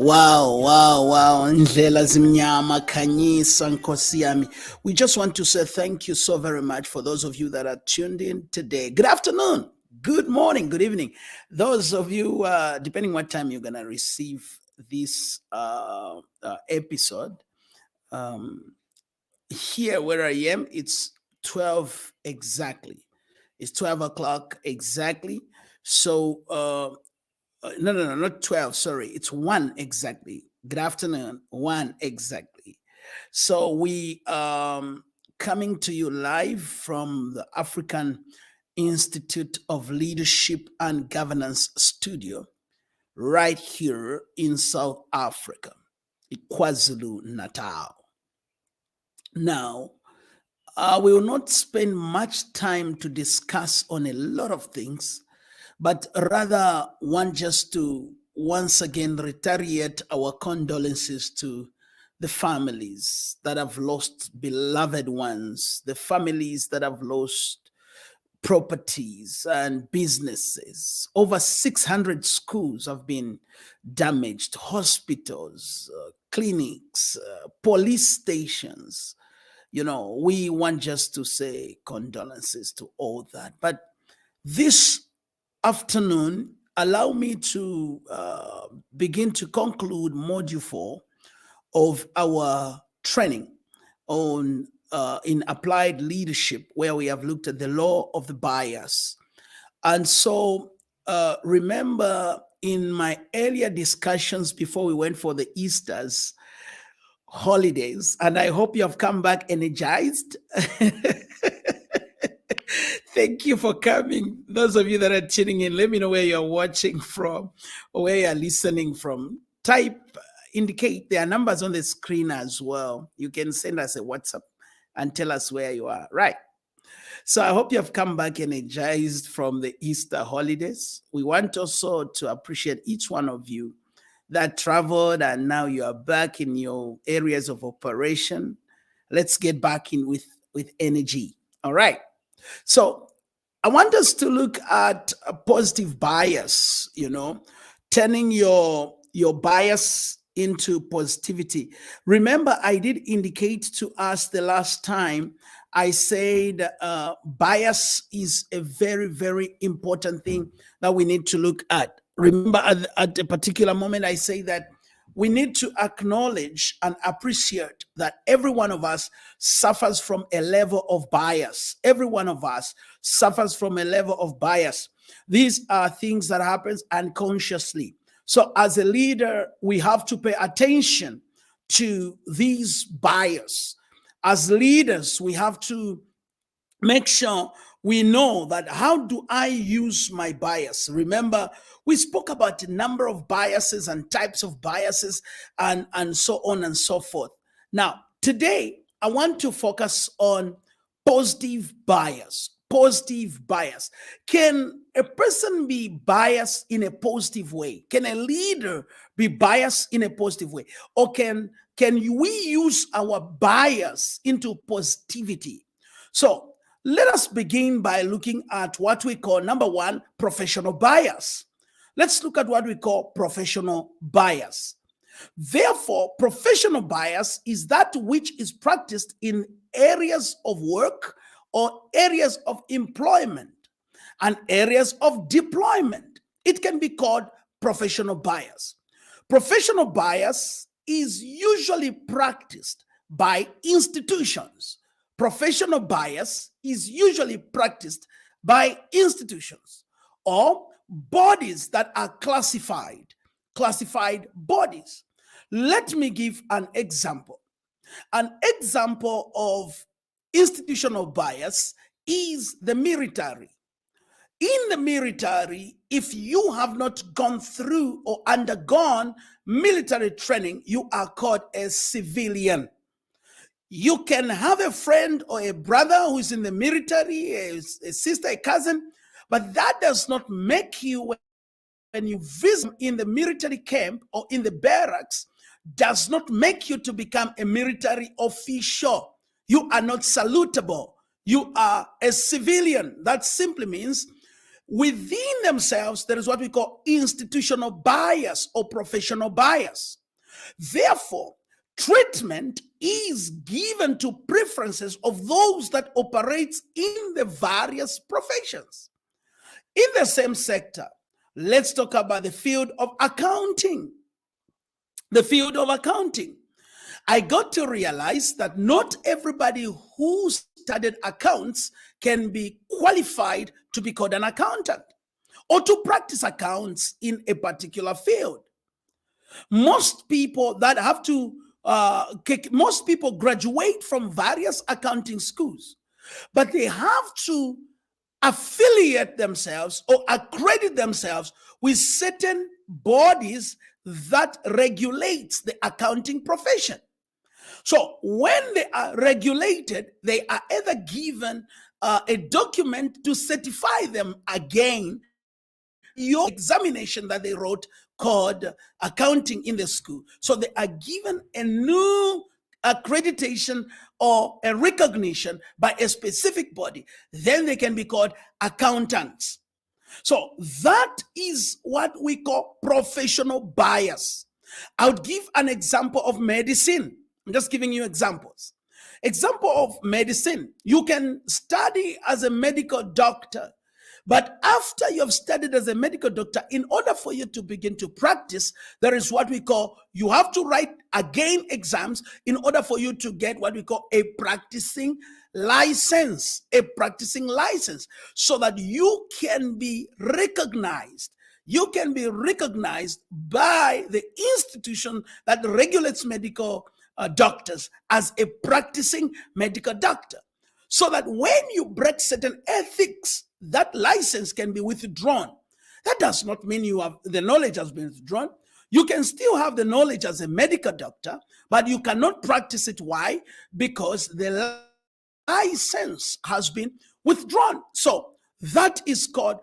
Wow. Ndlela zimnyama, khanyisa, Nkosi yami. We just want to say thank you so very much for those of you that are tuned in today. Good afternoon, good morning, good evening. Those of you, depending what time you're going to receive this episode, here where I am, it's 12 exactly. It's 12 o'clock exactly. So, no, not 12. Sorry, it's 1 exactly. Good afternoon, 1 exactly. So we coming to you live from the African Institute of Leadership and Governance studio right here in South Africa, KwaZulu Natal. Now, we will not spend much time to discuss on a lot of things, but rather want just to once again reiterate our condolences to the families that have lost beloved ones, the families that have lost properties and businesses. Over 600 schools have been damaged, hospitals, clinics, police stations. We want just to say condolences to all that. But this afternoon, allow me to begin to conclude module 4 of our training on in applied leadership, where we have looked at the law of the bias. And so remember in my earlier discussions before we went for the Easter's holidays, and I hope you have come back energized. Thank you for coming. Those of you that are tuning in, let me know where you're watching from or where you're listening from. Indicate there are numbers on the screen as well. You can send us a WhatsApp and tell us where you are. Right. So I hope you have come back energized from the Easter holidays. We want also to appreciate each one of you that traveled and now you are back in your areas of operation. Let's get back in with energy. All right. So I want us to look at a positive bias, turning your bias into positivity. Remember, I did indicate to us the last time I said bias is a very, very important thing that we need to look at. Remember, at a particular moment, I say that we need to acknowledge and appreciate that every one of us suffers from a level of bias. Every one of us suffers from a level of bias. These are things that happen unconsciously. So as a leader, we have to pay attention to these bias. As leaders, we have to make sure we know that how do I use my bias? Remember, we spoke about a number of biases and types of biases and so on and so forth. Now, today, I want to focus on positive bias. Positive bias. Can a person be biased in a positive way? Can a leader be biased in a positive way? Or can we use our bias into positivity? So let us begin by looking at what we call, number one, professional bias. Let's look at what we call professional bias. Therefore, professional bias is that which is practiced in areas of work or areas of employment and areas of deployment. It can be called professional bias. Professional bias is usually practiced by institutions. Professional bias is usually practiced by institutions or bodies that are classified bodies. Let me give an example. An example of institutional bias is the military. In the military, if you have not gone through or undergone military training, you are called a civilian. You can have a friend or a brother who is in the military, a sister, a cousin, but that does not make you, when you visit in the military camp or in the barracks, does not make you to become a military official. You are not salutable. You are a civilian. That simply means within themselves, there is what we call institutional bias or professional bias. Therefore, treatment is given to preferences of those that operate in the various professions. In the same sector, let's talk about the field of accounting. The field of accounting. I got to realize that not everybody who studied accounts can be qualified to be called an accountant or to practice accounts in a particular field. Most people that have to, most people graduate from various accounting schools, but they have to affiliate themselves or accredit themselves with certain bodies that regulates the accounting profession. So when they are regulated, they are either given a document to certify them again your examination that they wrote called accounting in the school. So they are given a new accreditation or a recognition by a specific body. Then they can be called accountants. So that is what we call professional bias. I would give an example of medicine. I'm just giving you examples. Example of medicine. You can study as a medical doctor, but after you have studied as a medical doctor, in order for you to begin to practice, there is what we call, you have to write again exams in order for you to get what we call a practicing license, so that you can be recognized. You can be recognized by the institution that regulates medical doctors as a practicing medical doctor, so that when you break certain ethics, that license can be withdrawn. That does not mean you have the knowledge has been withdrawn. You can still have the knowledge as a medical doctor, but you cannot practice it. Why? Because the license has been withdrawn. So that is called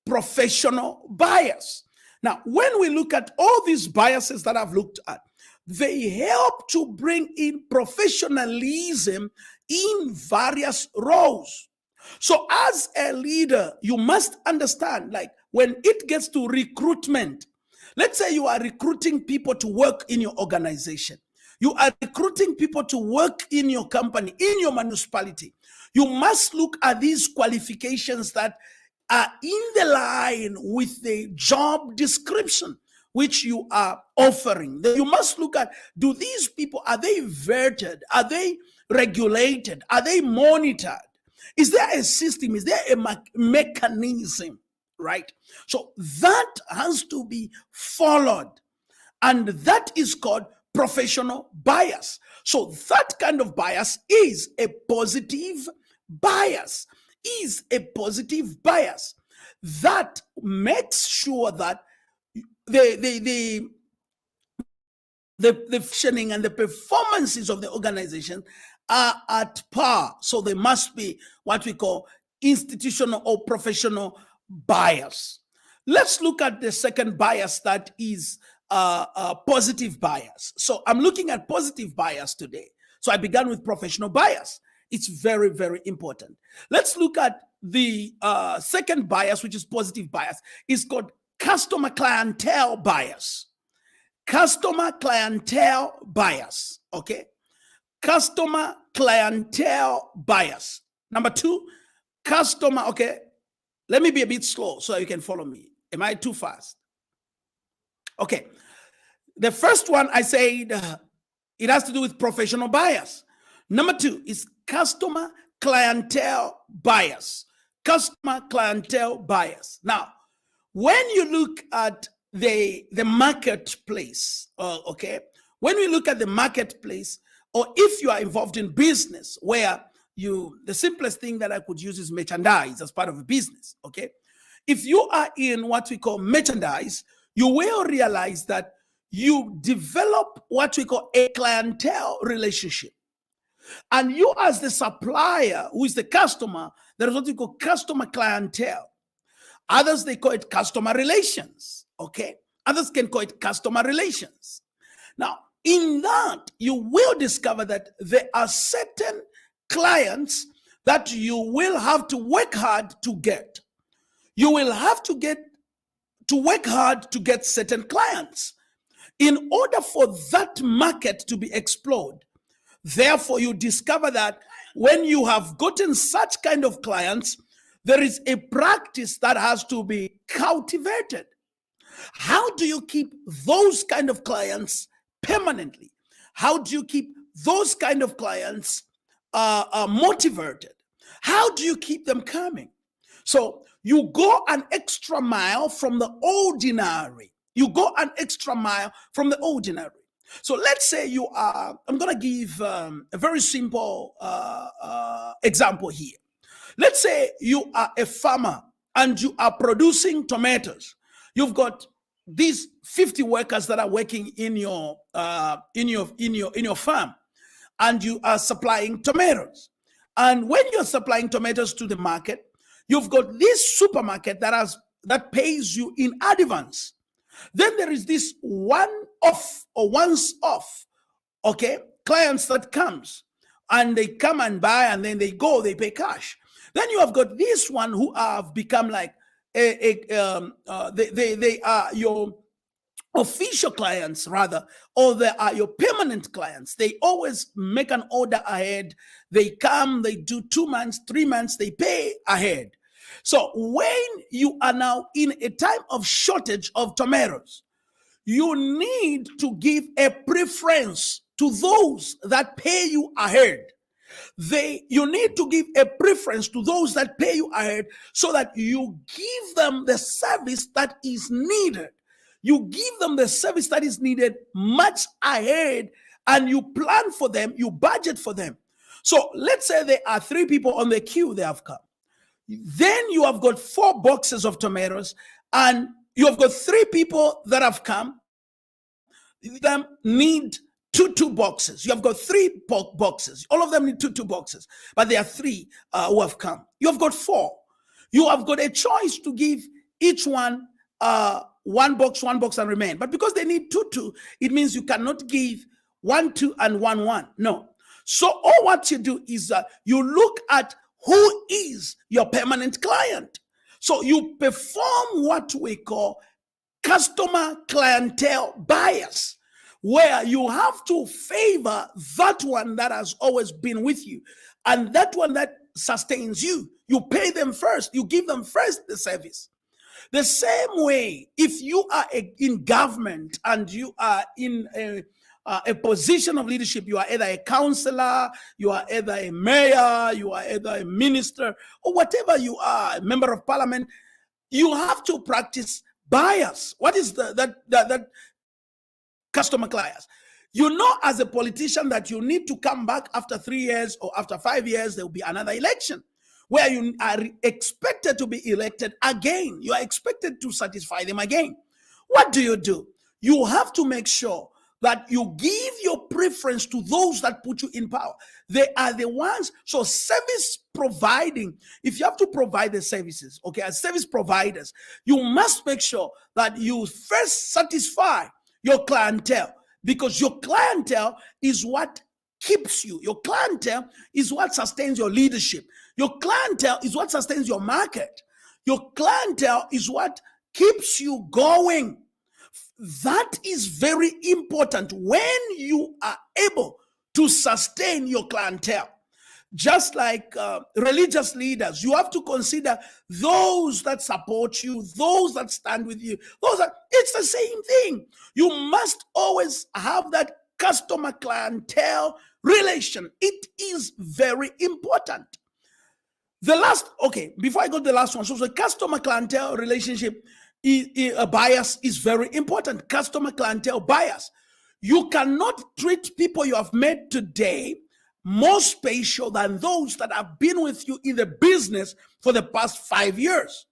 professional bias. Now, when we look at all these biases that I've looked at, they help to bring in professionalism in various roles. So as a leader, you must understand, like when it gets to recruitment, let's say you are recruiting people to work in your organization. You are recruiting people to work in your company, in your municipality. You must look at these qualifications that are in the line with the job description which you are offering. You must look at, do these people, are they vetted? Are they regulated? Are they monitored? Is there a system? Is there a mechanism? Right? So that has to be followed. And that is called professional bias. So that kind of bias is a positive bias, that makes sure that the functioning and the performances of the organization are at par. So there must be what we call institutional or professional bias. Let's look at the second bias, that is positive bias. So I'm looking at positive bias today. So I began with professional bias. It's very, very important. Let's look at the second bias, which is positive bias. It's called customer clientele bias. Customer clientele bias. Okay. Customer clientele bias. Number two, customer. Okay. Let me be a bit slow so you can follow me. Am I too fast? Okay. The first one I said it has to do with professional bias. Number two is customer clientele bias. Customer clientele bias. Now, when you look at the marketplace, okay, when we look at the marketplace, or if you are involved in business where the simplest thing that I could use is merchandise as part of a business, okay? If you are in what we call merchandise, you will realize that you develop what we call a clientele relationship. And you as the supplier, who is the customer, there is what we call customer clientele. Others, they call it customer relations, okay? Others can call it customer relations. Now, in that, you will discover that there are certain clients that you will have to work hard to get. you will have to work hard to get certain clients in order for that market to be explored. Therefore, you discover that when you have gotten such kind of clients, there is a practice that has to be cultivated. How do you keep those kind of clients permanently? How do you keep those kind of clients motivated? How do you keep them coming? So you go an extra mile from the ordinary. You go an extra mile from the ordinary. So let's say you are, I'm going to give a very simple example here. Let's say you are a farmer and you are producing tomatoes. You've got these 50 workers that are working in your farm, and you are supplying tomatoes. And when you're supplying tomatoes to the market, you've got this supermarket that pays you in advance. Then there is this one-off or once-off, okay, clients that comes and they come and buy and then they go, they pay cash. Then you have got this one who have become like they are your official clients rather, or they are your permanent clients. They always make an order ahead. They come, they do 2 months, 3 months, they pay ahead. So when you are now in a time of shortage of tomatoes, you need to give a preference to those that pay you ahead. You need to give a preference to those that pay you ahead so that you give them the service that is needed. You give them the service that is needed much ahead, and you plan for them, you budget for them. So let's say there are 3 people on the queue, they have come. Then you have got 4 boxes of tomatoes, and you have got 3 people that have come. Them need two boxes. You have got 3 boxes. All of them need two boxes, but there are 3 who have come. You have got 4. You have got a choice to give each one 1 box, and remain. But because they need 2, it means you cannot give 1, 2, and 1, 1. No. So all what you do is you look at who is your permanent client. So you perform what we call customer clientele bias, where you have to favor that one that has always been with you and that one that sustains you. You pay them first, you give them first the service. The same way, if you are in government and you are in a position of leadership, you are either a counselor, you are either a mayor, you are either a minister, or whatever you are, a member of parliament, you have to practice bias. What is that customer bias? You know, as a politician, that you need to come back after 3 years or after 5 years, there will be another election where you are expected to be elected again. You are expected to satisfy them again. What do? You have to make sure that you give your preference to those that put you in power. They are the ones. So service providing, if you have to provide the services, okay, as service providers, you must make sure that you first satisfy your clientele, because your clientele is what keeps you. Your clientele is what sustains your leadership. Your clientele is what sustains your market. Your clientele is what keeps you going. That is very important when you are able to sustain your clientele. Just like religious leaders, you have to consider those that support you, those that stand with you. It's the same thing. You must always have that customer clientele relation. It is very important. Before I go to the last one, so the customer clientele relationship bias is very important. Customer clientele bias. You cannot treat people you have met today more special than those that have been with you in the business for the past 5 years.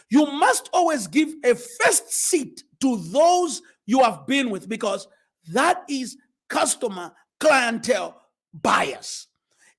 You must always give a first seat to those you have been with, because that is customer clientele bias.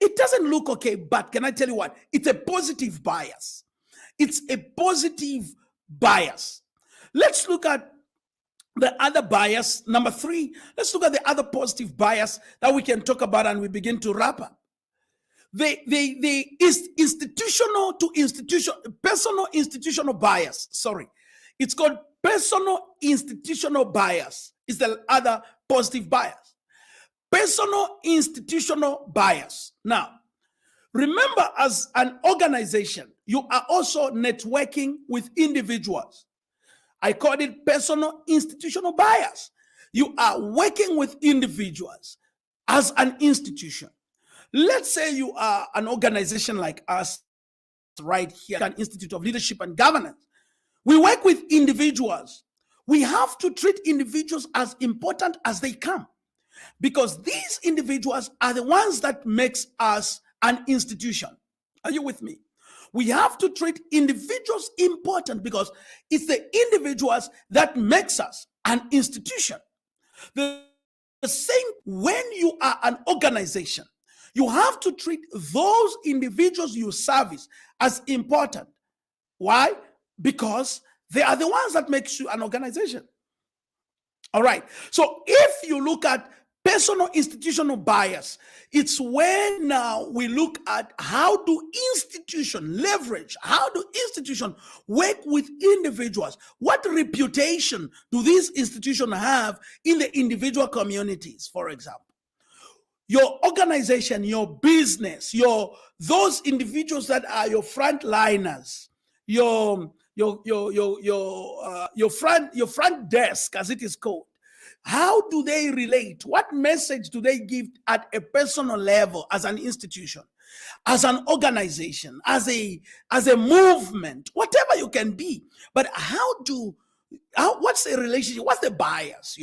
It doesn't look okay, but can I tell you what? It's a positive bias. It's a positive bias. Let's look at the other bias. Number 3, let's look at the other positive bias that we can talk about, and we begin to wrap up. they is institutional to institution, personal institutional bias. Sorry, it's called personal institutional bias. Is the other positive bias. Personal institutional bias. Now, remember, as an organization, you are also networking with individuals. I call it personal institutional bias. You are working with individuals as an institution. Let's say you are an organization like us right here, an Institute of Leadership and Governance. We work with individuals. We have to treat individuals as important as they come, because these individuals are the ones that makes us an institution. Are you with me? We have to treat individuals important because it's the individuals that makes us an institution. The same when you are an organization, you have to treat those individuals you service as important. Why? Because they are the ones that makes you an organization. All right. So if you look at personal institutional bias, it's when now we look at how do institution leverage, how do institution work with individuals? What reputation do these institutions have in the individual communities, for example? Your organization, your business, those individuals that are your frontliners, your front desk, as it is called. How do they relate? What message do they give at a personal level, as an institution, as an organization, as a movement, whatever you can be? But what's the relationship? What's the bias?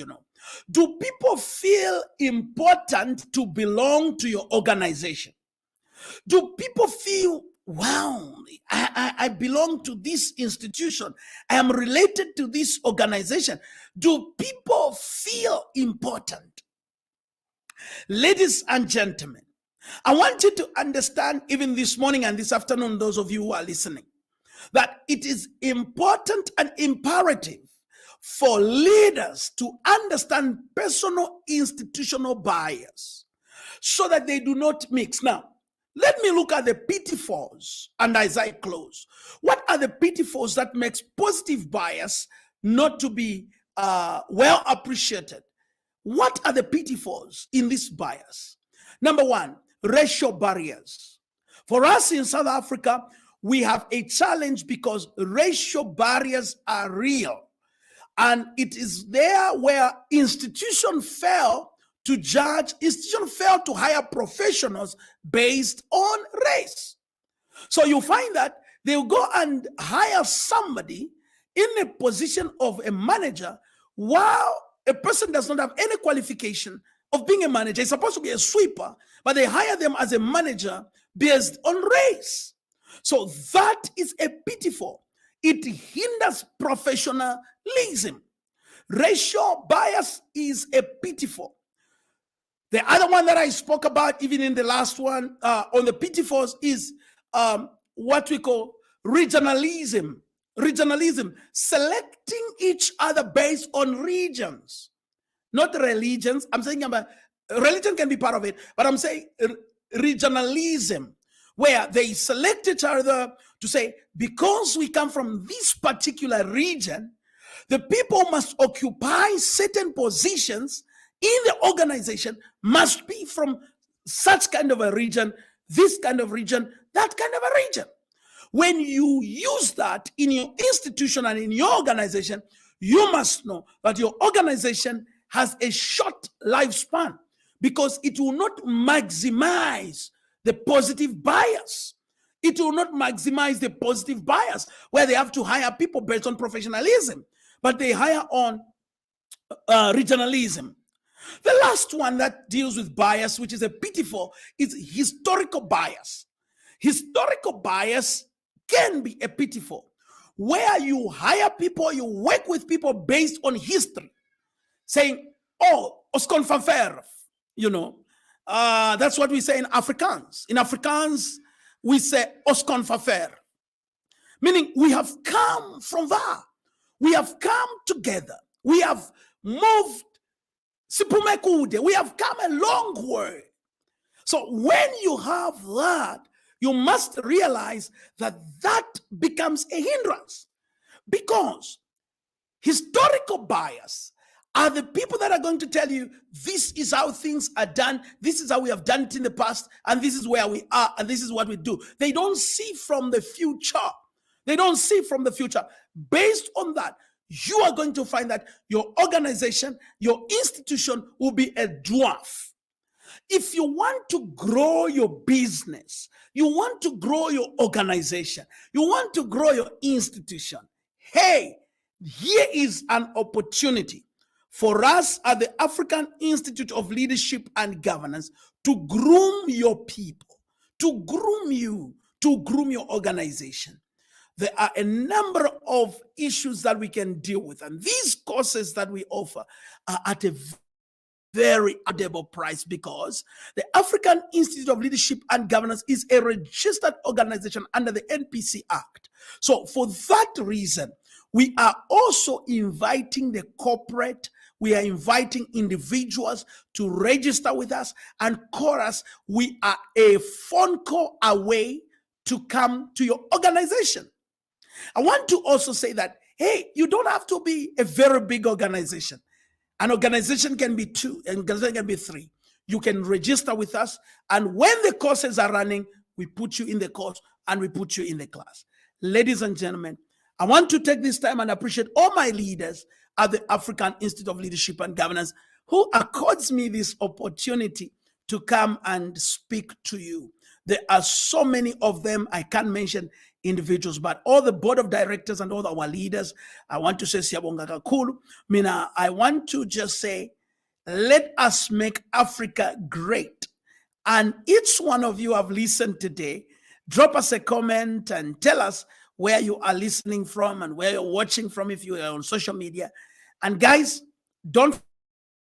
Do people feel important to belong to your organization? Do people feel, wow, I belong to this institution, I am related to this organization? Do people feel important? Ladies and gentlemen, I want you to understand, even this morning and this afternoon, those of you who are listening, that it is important and imperative for leaders to understand personal institutional bias so that they do not mix. Now, let me look at the pitfalls, and as I close, what are the pitfalls that makes positive bias not to be well appreciated? What are the pitfalls in this bias? Number one, racial barriers. For us in South Africa, we have a challenge because racial barriers are real. And it is there where institutions fail to hire professionals based on race. So you find that they'll go and hire somebody in a position of a manager while a person does not have any qualification of being a manager. He's supposed to be a sweeper, but they hire them as a manager based on race. So that is a pitfall. It hinders professionalism. Racial bias is a pitfall. The other one that I spoke about, even in the last one, on the pitfalls, is what we call regionalism. Regionalism, selecting each other based on regions, not religions. I'm saying about religion can be part of it, but I'm saying regionalism, where they select each other to say, because we come from this particular region, the people must occupy certain positions in the organization, must be from such kind of a region, this kind of region, that kind of a region. When you use that in your institution and in your organization, you must know that your organization has a short lifespan because it will not maximize the positive bias. It will not maximize the positive bias where they have to hire people based on professionalism, but they hire on regionalism. The last one that deals with bias, which is a pitfall, is historical bias. Historical bias can be a pitfall where you hire people, you work with people based on history, saying, oh, Oscon Fanfer, that's what we say in Afrikaans. In Afrikaans, we say Oscon Fanfer, meaning we have come from there. We have come together. We have moved. We have come a long way. So when you have that, you must realize that that becomes a hindrance, because historical bias are the people that are going to tell you this is how things are done, this is how we have done it in the past, and this is where we are, and this is what we do. They don't see from the future. They don't see from the future. Based on that, you are going to find that your organization, your institution will be a dwarf. If you want to grow your business, you want to grow your organization, you want to grow your institution, hey, here is an opportunity for us at the African Institute of Leadership and Governance to groom your people, to groom you, to groom your organization. There are a number of issues that we can deal with, and these courses that we offer are at a very affordable price, because the African Institute of Leadership and Governance is a registered organization under the NPC Act. So for that reason, we are also inviting the corporate, we are inviting individuals to register with us and call us. We are a phone call away to come to your organization. I want to also say that, hey, you don't have to be a very big organization. An organization can be 2, an organization can be 3. You can register with us, and when the courses are running, we put you in the course and we put you in the class. Ladies and gentlemen, I want to take this time and appreciate all my leaders at the African Institute of Leadership and Governance who accords me this opportunity to come and speak to you. There are so many of them, I can't mention individuals, but all the board of directors and all our leaders, I want to say siyabonga kakhulu. Mina, I want to just say, let us make Africa great. And each one of you have listened today, drop us a comment and tell us where you are listening from and where you're watching from if you are on social media. And guys, don't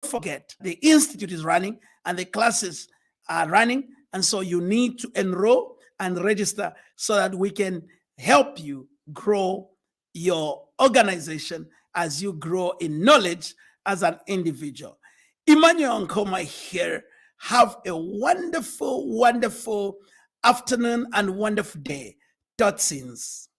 forget, the institute is running and the classes are running, and so you need to enroll and register so that we can help you grow your organization as you grow in knowledge as an individual. Emmanuel Nkoma here. Have a wonderful, wonderful afternoon and wonderful day. Totsins.